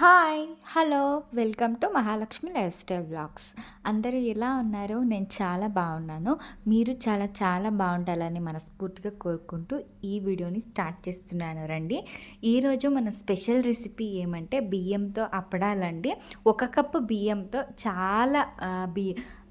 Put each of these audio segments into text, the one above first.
Hi! Hello! Welcome to Mahalakshmi life style vlogs. అందరూ ఎలా ఉన్నారు? నేను చాలా బాగున్నాను. మీరు చాలా చాలా బాగుండాలని మనస్ఫూర్తిగా కోరుకుంటూ ఈ వీడియోని స్టార్ట్ చేస్తున్నాను రండి. ఈరోజు మన స్పెషల్ రెసిపీ ఏమంటే బియ్యంతో అప్పడాలండి. 1 కప్పు బియ్యంతో చాలా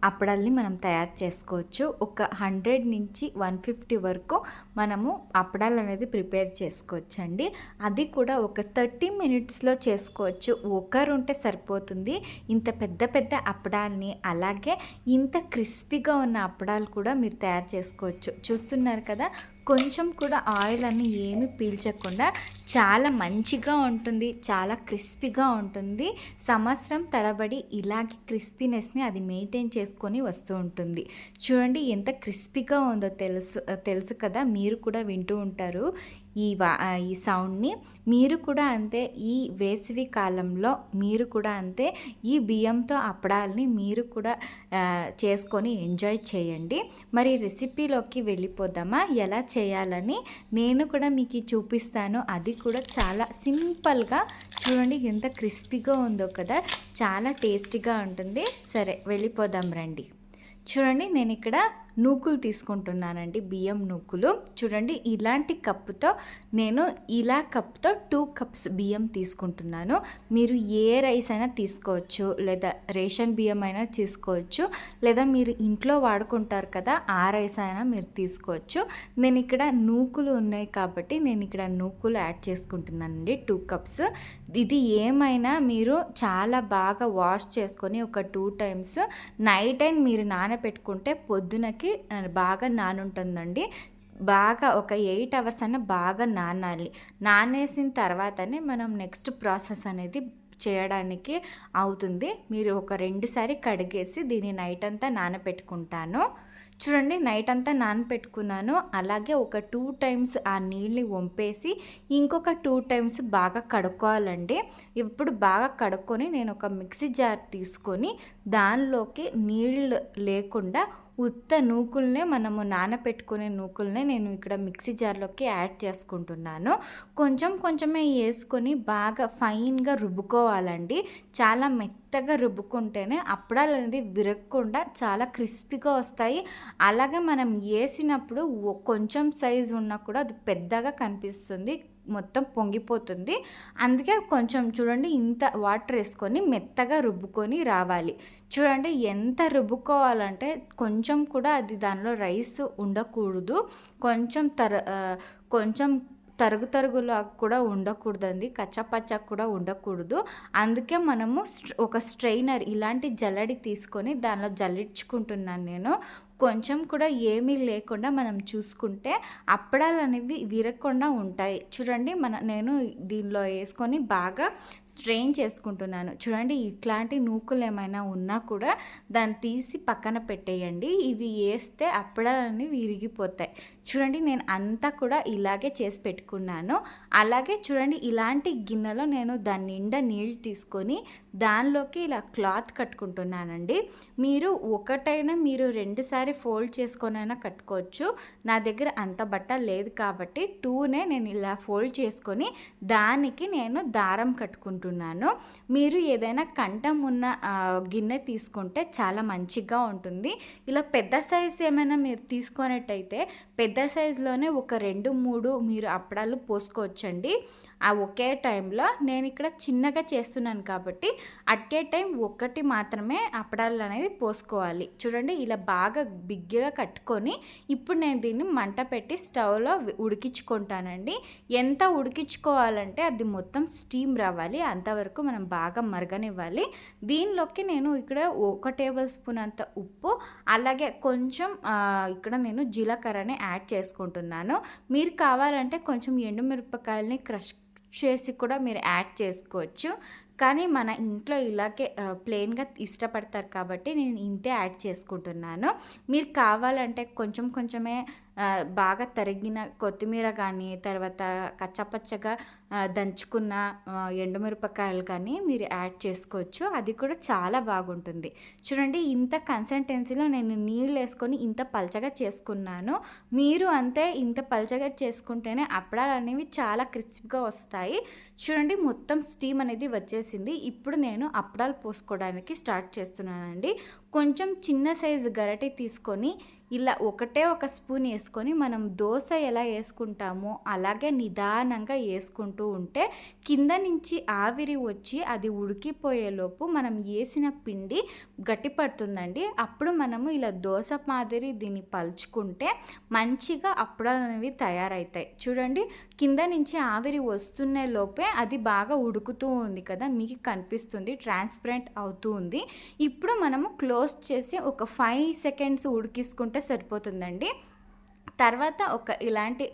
అప్పడాల్ని మనం తయారు చేసుకోవచ్చు. ఒక 100 నుంచి 150 వరకు మనము అప్పడాలు అనేది ప్రిపేర్ చేసుకోవచ్చండి. అది కూడా ఒక 30 మినిట్స్లో చేసుకోవచ్చు. ఒకరుంటే సరిపోతుంది. ఇంత పెద్ద పెద్ద అప్పడాల్ని అలాగే ఇంత క్రిస్పీగా ఉన్న అప్పడాలు కూడా మీరు తయారు చేసుకోవచ్చు. చూస్తున్నారు కదా, కొంచెం కూడా ఆయిల్ అని ఏమి పీల్చకుండా చాలా మంచిగా ఉంటుంది, చాలా క్రిస్పీగా ఉంటుంది. సంవత్సరం తడబడి ఇలాగే క్రిస్పీనెస్ని అది మెయింటైన్ చేసుకొని వస్తూ ఉంటుంది. చూడండి ఎంత క్రిస్పీగా ఉందో తెలుసు కదా, మీరు కూడా వింటూ ఉంటారు ఈ సౌండ్ని. మీరు కూడా అంతే, ఈ వేసవి కాలంలో మీరు కూడా అంతే ఈ బియ్యంతో అప్పడాలని మీరు కూడా చేసుకొని ఎంజాయ్ చేయండి. మరి రెసిపీలోకి వెళ్ళిపోదామా? ఎలా చేయాలని నేను కూడా మీకు చూపిస్తాను. అది కూడా చాలా సింపుల్గా. చూడండి ఎంత క్రిస్పీగా ఉందో కదా, చాలా టేస్టీగా ఉంటుంది. సరే వెళ్ళిపోదాం రండి. చూడండి నేను ఇక్కడ నూకులు తీసుకుంటున్నానండి, బియ్యం నూకులు. చూడండి ఇలాంటి కప్పుతో నేను కప్తో 2 కప్స్ బియ్యం తీసుకుంటున్నాను. మీరు ఏ రైస్ అయినా తీసుకోవచ్చు, లేదా రేషన్ బియ్యం అయినా తీసుకోవచ్చు, లేదా మీరు ఇంట్లో వాడుకుంటారు కదా ఆ రైస్ అయినా మీరు తీసుకోవచ్చు. నేను ఇక్కడ నూకులు ఉన్నాయి కాబట్టి నేను ఇక్కడ నూకులు యాడ్ చేసుకుంటున్నానండి 2 కప్స్. ఇది ఏమైనా మీరు చాలా బాగా వాష్ చేసుకొని ఒక 2 టైమ్స్ నైట్ టైం మీరు నానబెట్టుకుంటే పొద్దునకి బాగా నానుంటుందండి. బాగా ఒక 8 అవర్స్ అయినా బాగా నానాలి. నానేసిన తర్వాతనే మనం నెక్స్ట్ ప్రాసెస్ అనేది చేయడానికి అవుతుంది. మీరు ఒక 2 సారి కడిగేసి దీన్ని నైట్ అంతా నానబెట్టుకుంటాను. చూడండి నైట్ అంతా నానబెట్టుకున్నాను. అలాగే ఒక 2 టైమ్స్ ఆ నీళ్ళని వంపేసి ఇంకొక 2 టైమ్స్ బాగా కడుక్కోవాలండి. ఇప్పుడు బాగా కడుక్కొని నేను ఒక మిక్సీ జార్ తీసుకొని దానిలోకి నీళ్ళు లేకుండా ఉత్త నూకుల్నే, మనము నానబెట్టుకునే నూకుల్నే నేను ఇక్కడ మిక్సీ జార్లోకి యాడ్ చేసుకుంటున్నాను. కొంచెం కొంచెమే వేసుకొని బాగా ఫైన్గా రుబ్బుకోవాలండి. చాలా మెత్తగా రుబ్బుకుంటేనే అప్పడాలు అనేది విరగకుండా చాలా క్రిస్పీగా వస్తాయి. అలాగే మనం వేసినప్పుడు కొంచెం సైజు ఉన్నా కూడా అది పెద్దగా కనిపిస్తుంది, మొత్తం పొంగిపోతుంది. అందుకే కొంచెం చూడండి ఇంత వాటర్ వేసుకొని మెత్తగా రుబ్బుకొని రావాలి. చూడండి ఎంత రుబ్బుకోవాలంటే కొంచెం కూడా అది దానిలో రైస్ ఉండకూడదు, కొంచెం తరుగులా కూడా ఉండకూడదండి, కచ్చపచ్చ కూడా ఉండకూడదు. అందుకే మనము ఒక స్ట్రైనర్ ఇలాంటి జల్లడి తీసుకొని దానిలో జల్లించుకుంటున్నాను నేను. కొంచెం కూడా ఏమీ లేకుండా మనం చూసుకుంటే అప్పడాలు అనేవి విరగకుండా ఉంటాయి. చూడండి నేను దీనిలో వేసుకొని బాగా స్ట్రెయిన్ చేసుకుంటున్నాను. చూడండి ఇట్లాంటి నూకులు ఏమైనా ఉన్నా కూడా దాన్ని తీసి పక్కన పెట్టేయండి. ఇవి వేస్తే అప్పడాలు అనేవి విరిగిపోతాయి. చూడండి నేను అంతా కూడా ఇలాగే చేసి పెట్టుకున్నాను. అలాగే చూడండి ఇలాంటి గిన్నెలో నేను దాని నిండా నీళ్ళు తీసుకొని దానిలోకి ఇలా క్లాత్ కట్టుకుంటున్నానండి. మీరు 2 సారి ఫోల్డ్ చేసుకొనైనా కట్టుకోవచ్చు. నా దగ్గర అంత బట్ట లేదు కాబట్టి 2నే నేను ఇలా ఫోల్డ్ చేసుకొని దానికి నేను దారం కట్టుకుంటున్నాను. మీరు ఏదైనా కంఠం ఉన్న గిన్నె తీసుకుంటే చాలా మంచిగా ఉంటుంది. ఇలా పెద్ద సైజు ఏమైనా మీరు తీసుకున్నట్టయితే పెద్ద సైజులోనే ఒక 2, 3 మీరు అప్పడాలు పోసుకోవచ్చండి ఆ ఒకే టైంలో. నేను ఇక్కడ చిన్నగా చేస్తున్నాను కాబట్టి అట్ ఏ టైం 1 మాత్రమే అప్పడాలు అనేది పోసుకోవాలి. చూడండి ఇలా బాగా బిగ్గా కట్టుకొని ఇప్పుడు నేను దీన్ని మంట పెట్టి స్టవ్లో ఉడికించుకుంటానండి. ఎంత ఉడికించుకోవాలంటే అది మొత్తం స్టీమ్ రావాలి, అంతవరకు మనం బాగా మరగనివ్వాలి. దీనిలోకి నేను ఇక్కడ 1 టేబుల్ స్పూన్ అంత ఉప్పు, అలాగే కొంచెం ఇక్కడ నేను జీలకర్రని యాడ్ చేసుకుంటున్నాను. మీరు కావాలంటే కొంచెం ఎండుమిరపకాయలని క్రష్ చేసి కూడా మీరు యాడ్ చేసుకోవచ్చు. కానీ మన ఇంట్లో ఇలాగే ప్లెయిన్గా ఇష్టపడతారు కాబట్టి నేను ఇంతే యాడ్ చేసుకుంటున్నాను. మీరు కావాలంటే కొంచెమే బాగా తరిగిన కొత్తిమీర కానీ, తర్వాత కచ్చాపచ్చగా దంచుకున్న ఎండుమిరపకాయలు కానీ మీరు యాడ్ చేసుకోవచ్చు. అది కూడా చాలా బాగుంటుంది. చూడండి, ఇంత కన్సిస్టెన్సీలో నేను నీళ్ళు వేసుకొని ఇంత పల్చగా చేసుకున్నాను. మీరు అంతే ఇంత పల్చగా చేసుకుంటేనే అప్పడాలు అనేవి చాలా క్రిస్పీగా వస్తాయి. చూడండి, మొత్తం స్టీమ్ అనేది వచ్చేసింది. ఇప్పుడు నేను అప్పడాలు పోసుకోవడానికి స్టార్ట్ చేస్తున్నానండి. కొంచెం చిన్న సైజు గరిటె తీసుకొని ఇలా ఒకటే ఒక స్పూన్ వేసుకొని మనం దోశ ఎలా వేసుకుంటామో అలాగే నిదానంగా వేసుకుంటూ ఉంటే కింద నుంచి ఆవిరి వచ్చి అది ఉడికిపోయేలోపు మనం వేసిన పిండి గట్టి పడుతుందండి. అప్పుడు మనము ఇలా దోశ మాదిరి దీన్ని పలుచుకుంటే మంచిగా అప్పడాలు అనేవి తయారవుతాయి. చూడండి, కింద నుంచి ఆవిరి వస్తున్న లోపే అది బాగా ఉడుకుతూ ఉంది కదా, మీకు కనిపిస్తుంది, ట్రాన్స్పరెంట్ అవుతూ ఉంది. ఇప్పుడు మనము క్లోజ్ చేసి ఒక 5 సెకండ్స్ ఉడికించుకుంటే సరిపోతుందండి. తర్వాత ఒక ఇలాంటి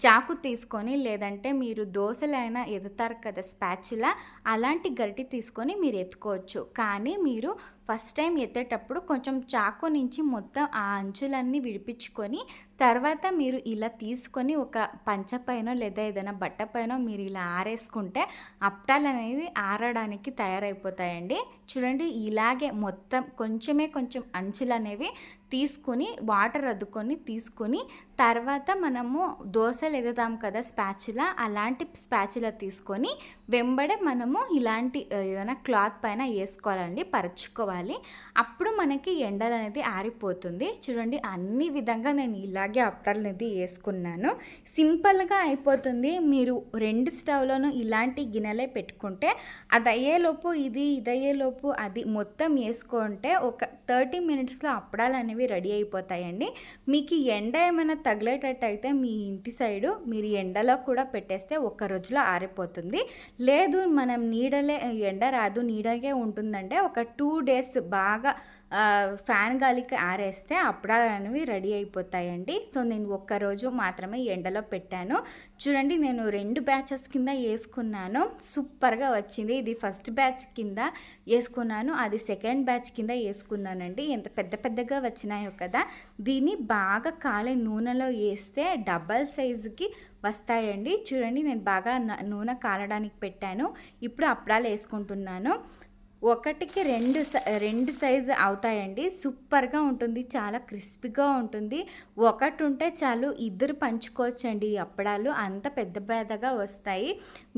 చాకు తీసుకొని, లేదంటే మీరు దోశలైనా ఎత్తుతారు కదా స్పాచులా, అలాంటి గరిటె తీసుకొని మీరు ఎత్తుకోవచ్చు. కానీ మీరు ఫస్ట్ టైం ఎత్తేటప్పుడు కొంచెం చాకు నుంచి మొత్తం ఆ అంచులన్నీ విడిపించుకొని తర్వాత మీరు ఇలా తీసుకొని ఒక పంచ పైన లేదా ఏదైనా బట్ట పైన మీరు ఇలా ఆరేసుకుంటే అప్పడాలు అనేది ఆరడానికి తయారైపోతాయండి. చూడండి, ఇలాగే మొత్తం కొంచెం అంచులు అనేవి తీసుకొని వాటర్ అద్దుకొని తీసుకొని తర్వాత మనము దోశలు ఎదుగుతాం కదా స్పాచులా, అలాంటి స్పాచులా తీసుకొని వెంబడే మనము ఇలాంటి ఏదైనా క్లాత్ పైన వేసుకోవాలండి, పరుచుకోవాలి. అప్పుడు మనకి ఎండలు అనేది ఆరిపోతుంది. చూడండి, అన్ని విధంగా నేను ఇలాగే అప్పడాలు అనేది వేసుకున్నాను. సింపుల్గా అయిపోతుంది. మీరు 2 స్టవ్లోనూ ఇలాంటి గిన్నెలే పెట్టుకుంటే అది అయ్యేలోపు ఇది అయ్యేలోపు అది మొత్తం వేసుకుంటే ఒక 30 మినిట్స్లో అప్పడాలు అనేవి రెడీ అయిపోతాయండి. మీకు ఎండ ఏమైనా తగిలేటట్టు అయితే మీ ఇంటి సైడు మీరు ఎండలో కూడా పెట్టేస్తే ఒక్క రోజులో ఆరిపోతుంది. లేదు మనం నీడలే ఎండ రాదు నీడగే ఉంటుందంటే ఒక 2 డేస్ బాగా ఫ్యాన్ గాలికి ఆరేస్తే అప్పడాలు అనేవి రెడీ అయిపోతాయండి. సో నేను ఒక్కరోజు మాత్రమే ఎండలో పెట్టాను. చూడండి, నేను 2 బ్యాచెస్ కింద వేసుకున్నాను. సూపర్గా వచ్చింది. ఇది ఫస్ట్ బ్యాచ్ కింద వేసుకున్నాను, అది సెకండ్ బ్యాచ్ కింద వేసుకున్నానండి. ఎంత పెద్దగా వచ్చినాయో కదా. దీన్ని బాగా కాలే నూనెలో వేస్తే డబల్ సైజుకి వస్తాయండి. చూడండి, నేను బాగా నూనె కాలడానికి పెట్టాను. ఇప్పుడు అప్పడాలు వేసుకుంటున్నాను. ఒకటికి 2 సైజు అవుతాయండి. సూపర్గా ఉంటుంది, చాలా క్రిస్పీగా ఉంటుంది. ఒకటి ఉంటే చాలు, ఇద్దరు పంచుకోవచ్చండి ఈ అప్పడాలు, అంత పెద్దగా వస్తాయి.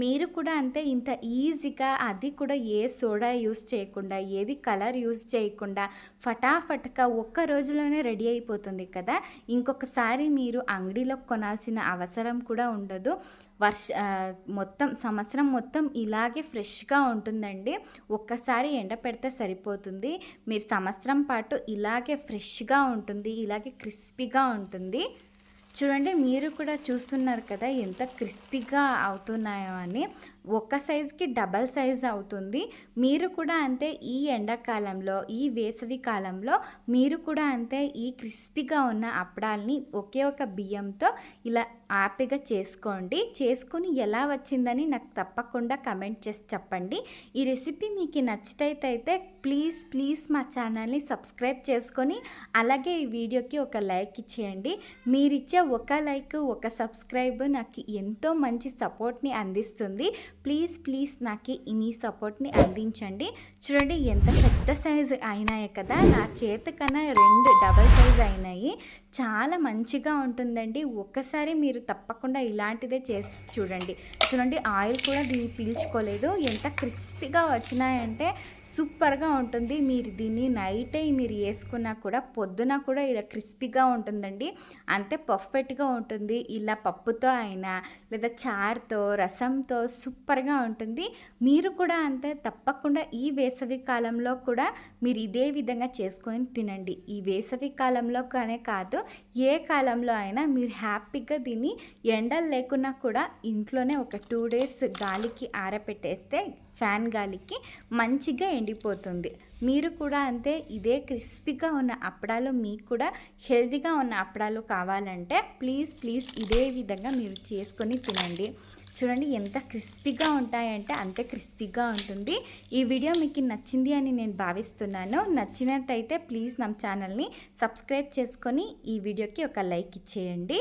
మీరు కూడా అంతే ఇంత ఈజీగా, అది కూడా ఏ సోడా యూస్ చేయకుండా, ఏది కలర్ యూస్ చేయకుండా ఫటాఫట్గా ఒక్క రోజులోనే రెడీ అయిపోతుంది కదా. ఇంకొకసారి మీరు అంగడిలో కొనాల్సిన అవసరం కూడా ఉండదు. మొత్తం సంవత్సరం మొత్తం ఇలాగే ఫ్రెష్గా ఉంటుందండి. ఒక్కసారి ఎండ పెడితే సరిపోతుంది. మీరు సంవత్సరం పాటు ఇలాగే ఫ్రెష్గా ఉంటుంది, ఇలాగే క్రిస్పీగా ఉంటుంది. చూడండి, మీరు కూడా చూస్తున్నారు కదా ఎంత క్రిస్పీగా అవుతున్నాయో అని. ఒక సైజుకి డబల్ సైజ్ అవుతుంది. మీరు కూడా అంతే ఈ ఎండాకాలంలో, ఈ వేసవి కాలంలో మీరు కూడా అంతే ఈ క్రిస్పీగా ఉన్న అప్పడాల్ని ఒకే ఒక బియ్యంతో ఇలా హ్యాపీగా చేసుకోండి. చేసుకుని ఎలా వచ్చిందని నాకు తప్పకుండా కమెంట్ చేసి చెప్పండి. ఈ రెసిపీ మీకు నచ్చితే ప్లీజ్ మా ఛానల్ని సబ్స్క్రైబ్ చేసుకొని అలాగే ఈ వీడియోకి ఒక లైక్ ఇచ్చేయండి. మీరిచ్చే ఒక లైక్, ఒక సబ్స్క్రైబ్ నాకు ఎంతో మంచి సపోర్ట్ని అందిస్తుంది. ప్లీజ్ నాకు మీ సపోర్ట్ని అందించండి. చూడండి, ఎంత పెద్ద సైజు అయినాయి కదా, నా చేతి కన్నా 2 డబల్ సైజు అయినాయి. చాలా మంచిగా ఉంటుందండి. ఒక్కసారి మీరు తప్పకుండా ఇలాంటిదే చేసి చూడండి, ఆయిల్ కూడా దీన్ని పీల్చుకోలేదు. ఎంత క్రిస్పీగా వచ్చినాయంటే సూపర్గా ఉంటుంది. మీరు దీన్ని నైటే మీరు వేసుకున్నా కూడా పొద్దున కూడా ఇలా క్రిస్పీగా ఉంటుందండి. అంతే పర్ఫెక్ట్గా ఉంటుంది. ఇలా పప్పుతో అయినా లేదా చారుతో, రసంతో సూపర్గా ఉంటుంది. మీరు కూడా అంతే తప్పకుండా ఈ వేసవి కాలంలో కూడా మీరు ఇదే విధంగా చేసుకొని తినండి. ఈ వేసవి కాలంలోనే కాదు, ఏ కాలంలో అయినా మీరు హ్యాపీగా దీన్ని ఎండలు లేకున్నా కూడా ఇంట్లోనే ఒక 2 డేస్ గాలికి ఆరబెట్టేస్తే ఫ్యాన్ గాలికి మంచిగా ఎండిపోతుంది. మీరు కూడా అంతే ఇదే క్రిస్పీగా ఉన్న అప్పడాలు, మీకు కూడా హెల్తీగా ఉన్న అప్పడాలు కావాలంటే ప్లీజ్ ఇదే విధంగా మీరు చేసుకొని తినండి. చూడండి ఎంత క్రిస్పీగా ఉంటాయంటే అంతే క్రిస్పీగా ఉంటుంది. ఈ వీడియో మీకు నచ్చింది అని నేను భావిస్తున్నాను. నచ్చినట్టయితే ప్లీజ్ నా ఛానల్ని సబ్స్క్రైబ్ చేసుకొని ఈ వీడియోకి ఒక లైక్ ఇచ్చేయండి.